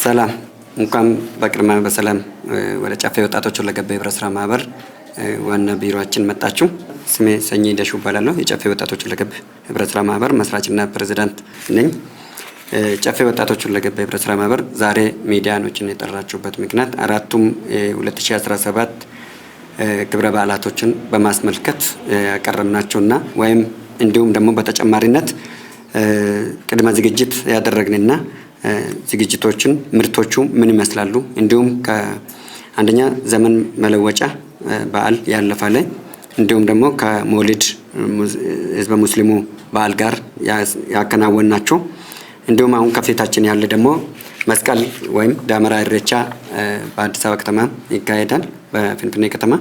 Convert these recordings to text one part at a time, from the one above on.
ሰላም እንኳን በቅድመ በሰላም ወደ ጨፌ ወጣቶች ሁለገብ ህብረት ስራ ማህበር ዋና ቢሮአችን መጣችሁ። ስሜ ሰኚ ደሹ እባላለሁ። የጨፌ ወጣቶች ሁለገብ ህብረት ስራ ማህበር መስራችና ፕሬዝዳንት ነኝ። ጨፌ ወጣቶች ሁለገብ ህብረት ስራ ማህበር ዛሬ ሚዲያኖችን የጠራችሁበት ምክንያት አራቱም 2017 ክብረ በዓላቶችን በማስመልከት ያቀረብናቸውና ወይም እንዲሁም ደግሞ በተጨማሪነት ቅድመ ዝግጅት ያደረግንና ዝግጅቶችን ምርቶቹ ምን ይመስላሉ እንዲሁም ከአንደኛ ዘመን መለወጫ በዓል ያለፋለ እንዲሁም ደግሞ ከመውሊድ ህዝበ ሙስሊሙ በዓል ጋር ያከናወናቸው እንዲሁም አሁን ከፊታችን ያለ ደግሞ መስቀል ወይም ዳመራ ኢሬቻ በአዲስ አበባ ከተማ ይካሄዳል በፍንፍኔ ከተማ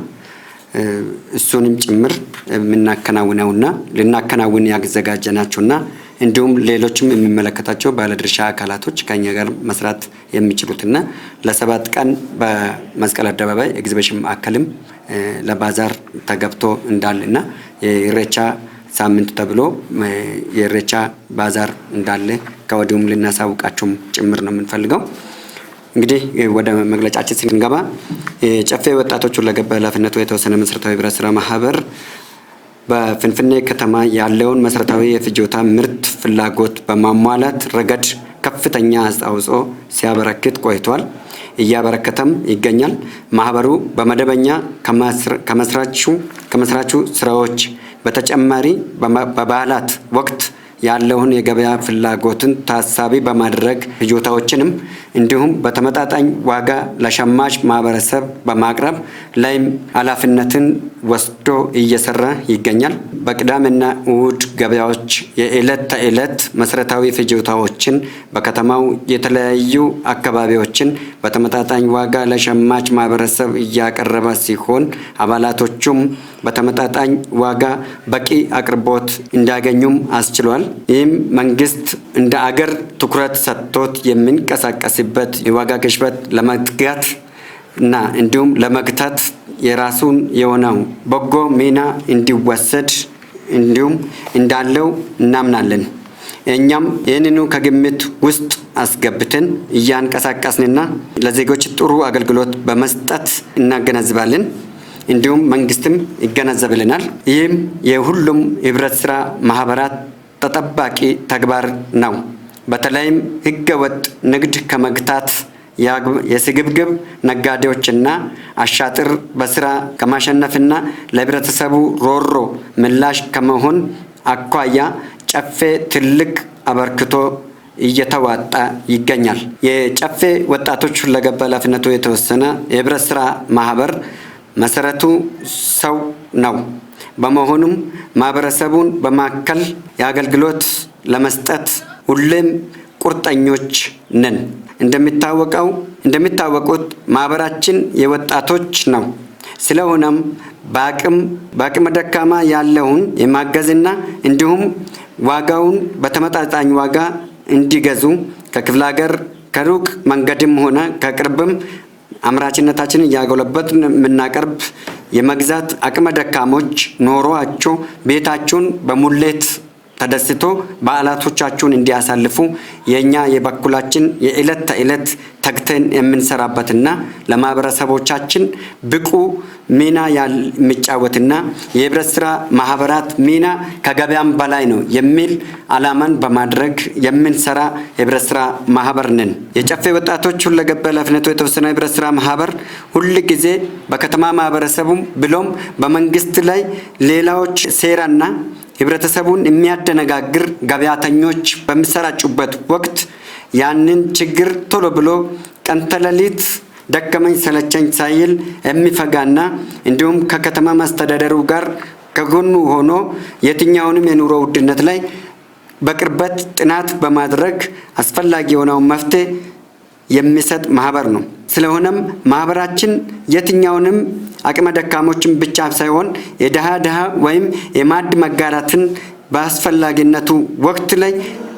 እሱንም ጭምር የምናከናውነውና ልናከናውን ያዘጋጀናቸውና እንዲሁም ሌሎችም የሚመለከታቸው ባለድርሻ አካላቶች ከኛ ጋር መስራት የሚችሉትና ለሰባት ቀን በመስቀል አደባባይ ኤግዚቢሽን ማዕከልም ለባዛር ተገብቶ እንዳለና የኢሬቻ ሳምንት ተብሎ የኢሬቻ ባዛር እንዳለ ከወዲሁም ልናሳውቃቸውም ጭምር ነው የምንፈልገው። እንግዲህ ወደ መግለጫችን ስንገባ የጨፌ ወጣቶች ሁለገብ ኃላፊነቱ የተወሰነ መሰረታዊ ህብረት ስራ ማህበር በፍንፍኔ ከተማ ያለውን መሰረታዊ የፍጆታ ምርት ፍላጎት በማሟላት ረገድ ከፍተኛ አስተዋጽኦ ሲያበረክት ቆይቷል፣ እያበረከተም ይገኛል። ማህበሩ በመደበኛ ከመስራቹ ስራዎች በተጨማሪ በበዓላት ወቅት ያለውን የገበያ ፍላጎትን ታሳቢ በማድረግ ፍጆታዎችንም እንዲሁም በተመጣጣኝ ዋጋ ለሸማች ማህበረሰብ በማቅረብ ላይም ኃላፊነትን ወስዶ እየሰራ ይገኛል። በቅዳሜና እሁድ ገበያዎች የዕለት ተዕለት መሰረታዊ ፍጆታዎችን በከተማው የተለያዩ አካባቢዎችን በተመጣጣኝ ዋጋ ለሸማች ማህበረሰብ እያቀረበ ሲሆን አባላቶቹም በተመጣጣኝ ዋጋ በቂ አቅርቦት እንዲያገኙም አስችሏል። ይህም መንግስት እንደ አገር ትኩረት ሰጥቶት የሚንቀሳቀስበት የዋጋ ግሽበት ለመጥጋት እና እንዲሁም ለመግታት የራሱን የሆነው በጎ ሚና እንዲወሰድ እንዲሁም እንዳለው እናምናለን። እኛም ይህንኑ ከግምት ውስጥ አስገብተን እያንቀሳቀስንና ለዜጎች ጥሩ አገልግሎት በመስጠት እናገናዝባለን። እንዲሁም መንግስትም ይገነዘብልናል። ይህም የሁሉም ህብረት ስራ ማህበራት ተጠባቂ ተግባር ነው። በተለይም ህገወጥ ንግድ ከመግታት የስግብግብ ነጋዴዎችና አሻጥር በስራ ከማሸነፍና ለህብረተሰቡ ሮሮ ምላሽ ከመሆን አኳያ ጨፌ ትልቅ አበርክቶ እየተዋጣ ይገኛል። የጨፌ ወጣቶች ሁለገብ ኃላፊነቱ የተወሰነ የህብረት ስራ ማህበር መሰረቱ ሰው ነው። በመሆኑም ማህበረሰቡን በማከል የአገልግሎት ለመስጠት ሁሌም ቁርጠኞች ነን። እንደሚታወቁት ማህበራችን የወጣቶች ነው። ስለሆነም በአቅመ ደካማ ያለውን የማገዝና እንዲሁም ዋጋውን በተመጣጣኝ ዋጋ እንዲገዙ ከክፍለ ሀገር ከሩቅ መንገድም ሆነ ከቅርብም አምራችነታችንን እያጎለበትን የምናቀርብ የመግዛት አቅመ ደካሞች ኖሯቸው ቤታቸውን በሙሌት ተደስቶ በዓላቶቻቸውን እንዲያሳልፉ የኛ የበኩላችን የዕለት ተዕለት ተግተን የምንሰራበትና ለማህበረሰቦቻችን ብቁ ሚና የሚጫወትና የህብረት ስራ ማህበራት ሚና ከገበያም በላይ ነው የሚል ዓላማን በማድረግ የምንሰራ የህብረት ስራ ማህበር ነን። የጨፌ ወጣቶች ሁለገብ ኃላፊነቱ የተወሰነ ህብረት ስራ ማህበር ሁል ጊዜ በከተማ ማህበረሰቡም ብሎም በመንግስት ላይ ሌላዎች ሴራና ህብረተሰቡን የሚያደነጋግር ገበያተኞች በሚሰራጩበት ወቅት ያንን ችግር ቶሎ ብሎ ቀንተለሊት ደከመኝ ሰለቸኝ ሳይል የሚፈጋና እንዲሁም ከከተማ ማስተዳደሩ ጋር ከጎኑ ሆኖ የትኛውንም የኑሮ ውድነት ላይ በቅርበት ጥናት በማድረግ አስፈላጊ የሆነው መፍትሄ የሚሰጥ ማህበር ነው። ስለሆነም ማህበራችን የትኛውንም አቅመ ደካሞችን ብቻ ሳይሆን የደሃ ወይም የማድ መጋራትን በአስፈላጊነቱ ወቅት ላይ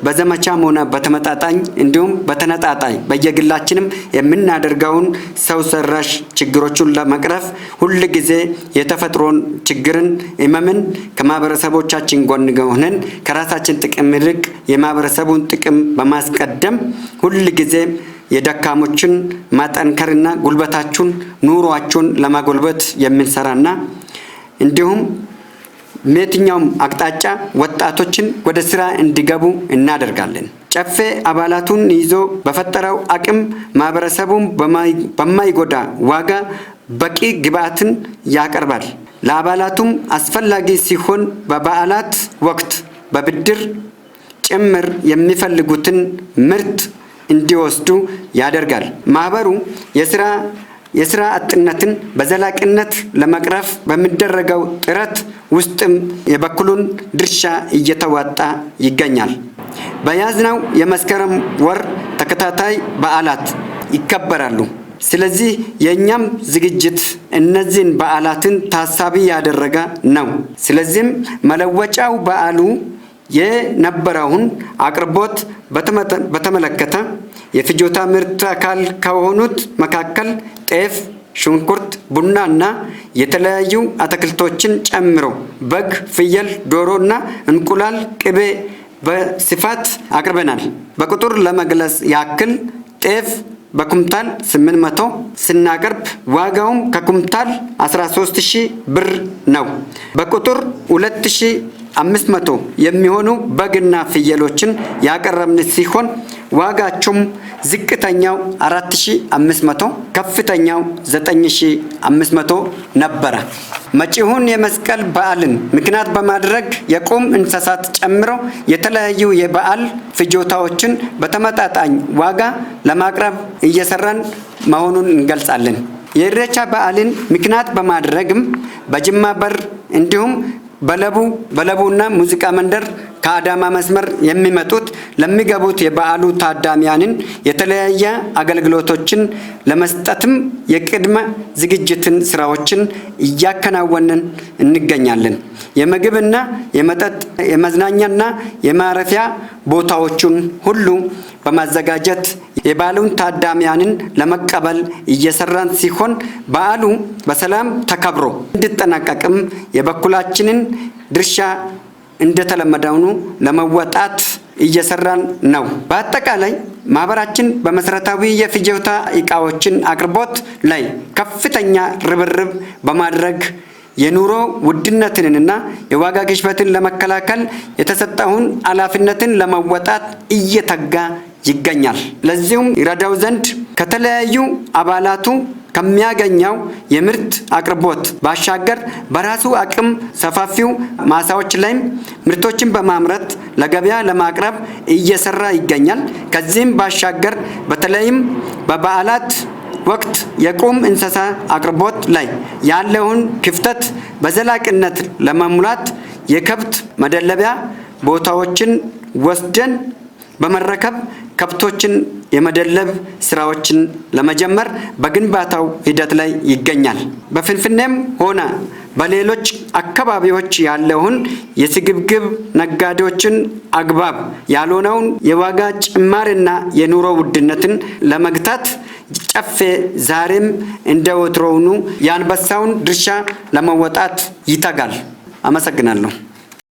በዘመቻም ሆነ በተመጣጣኝ እንዲሁም በተነጣጣኝ በየግላችንም የምናደርገውን ሰው ሰራሽ ችግሮችን ለመቅረፍ ሁል ጊዜ የተፈጥሮን ችግርን ህመምን ከማህበረሰቦቻችን ጎን ሆነን ከራሳችን ጥቅም ይልቅ የማህበረሰቡን ጥቅም በማስቀደም ሁል ጊዜ የደካሞችን ማጠንከርና ጉልበታቸውን ኑሯቸውን ለማጎልበት የምንሰራና እንዲሁም የትኛውም አቅጣጫ ወጣቶችን ወደ ስራ እንዲገቡ እናደርጋለን። ጨፌ አባላቱን ይዞ በፈጠረው አቅም ማህበረሰቡን በማይጎዳ ዋጋ በቂ ግብአትን ያቀርባል። ለአባላቱም አስፈላጊ ሲሆን በበዓላት ወቅት በብድር ጭምር የሚፈልጉትን ምርት እንዲወስዱ ያደርጋል። ማህበሩ የስራ አጥነትን በዘላቂነት ለመቅረፍ በሚደረገው ጥረት ውስጥም የበኩሉን ድርሻ እየተወጣ ይገኛል። በያዝነው የመስከረም ወር ተከታታይ በዓላት ይከበራሉ። ስለዚህ የኛም ዝግጅት እነዚህን በዓላትን ታሳቢ ያደረገ ነው። ስለዚህም መለወጫው በዓሉ የነበረውን አቅርቦት በተመለከተ የፍጆታ ምርት አካል ከሆኑት መካከል ጤፍ፣ ሽንኩርት፣ ቡና እና የተለያዩ አትክልቶችን ጨምሮ በግ፣ ፍየል፣ ዶሮ እና እንቁላል፣ ቅቤ በስፋት አቅርበናል። በቁጥር ለመግለጽ ያክል ጤፍ በኩምታል 800 ስናቀርብ ዋጋውም ከኩምታል 13000 ብር ነው። በቁጥር 2500 የሚሆኑ በግና ፍየሎችን ያቀረብን ሲሆን ዋጋቸውም ዝቅተኛው 4500 ከፍተኛው 9500 ነበረ። መጪውን የመስቀል በዓልን ምክንያት በማድረግ የቁም እንስሳት ጨምሮ የተለያዩ የበዓል ፍጆታዎችን በተመጣጣኝ ዋጋ ለማቅረብ እየሰራን መሆኑን እንገልጻለን። የኢሬቻ በዓልን ምክንያት በማድረግም በጅማ በር እንዲሁም በለቡና ሙዚቃ መንደር ከአዳማ መስመር የሚመጡት ለሚገቡት የበዓሉ ታዳሚያንን የተለያየ አገልግሎቶችን ለመስጠትም የቅድመ ዝግጅትን ስራዎችን እያከናወንን እንገኛለን። የምግብና የመጠጥ የመዝናኛና የማረፊያ ቦታዎችን ሁሉ በማዘጋጀት የበዓሉን ታዳሚያንን ለመቀበል እየሰራን ሲሆን በዓሉ በሰላም ተከብሮ እንዲጠናቀቅም የበኩላችንን ድርሻ እንደተለመደው ለመወጣት እየሰራን ነው። በአጠቃላይ ማህበራችን በመሰረታዊ የፍጆታ ዕቃዎችን አቅርቦት ላይ ከፍተኛ ርብርብ በማድረግ የኑሮ ውድነትንና የዋጋ ግሽበትን ለመከላከል የተሰጠውን ኃላፊነትን ለመወጣት እየተጋ ይገኛል። ለዚሁም ይረዳው ዘንድ ከተለያዩ አባላቱ ከሚያገኘው የምርት አቅርቦት ባሻገር በራሱ አቅም ሰፋፊው ማሳዎች ላይ ምርቶችን በማምረት ለገበያ ለማቅረብ እየሰራ ይገኛል። ከዚህም ባሻገር በተለይም በበዓላት ወቅት የቁም እንስሳ አቅርቦት ላይ ያለውን ክፍተት በዘላቂነት ለመሙላት የከብት መደለቢያ ቦታዎችን ወስደን በመረከብ ከብቶችን የመደለብ ስራዎችን ለመጀመር በግንባታው ሂደት ላይ ይገኛል። በፍንፍኔም ሆነ በሌሎች አካባቢዎች ያለውን የስግብግብ ነጋዴዎችን አግባብ ያልሆነውን የዋጋ ጭማሪና የኑሮ ውድነትን ለመግታት ጨፌ ዛሬም እንደ ወትሮውኑ የአንበሳውን ድርሻ ለመወጣት ይተጋል። አመሰግናለሁ።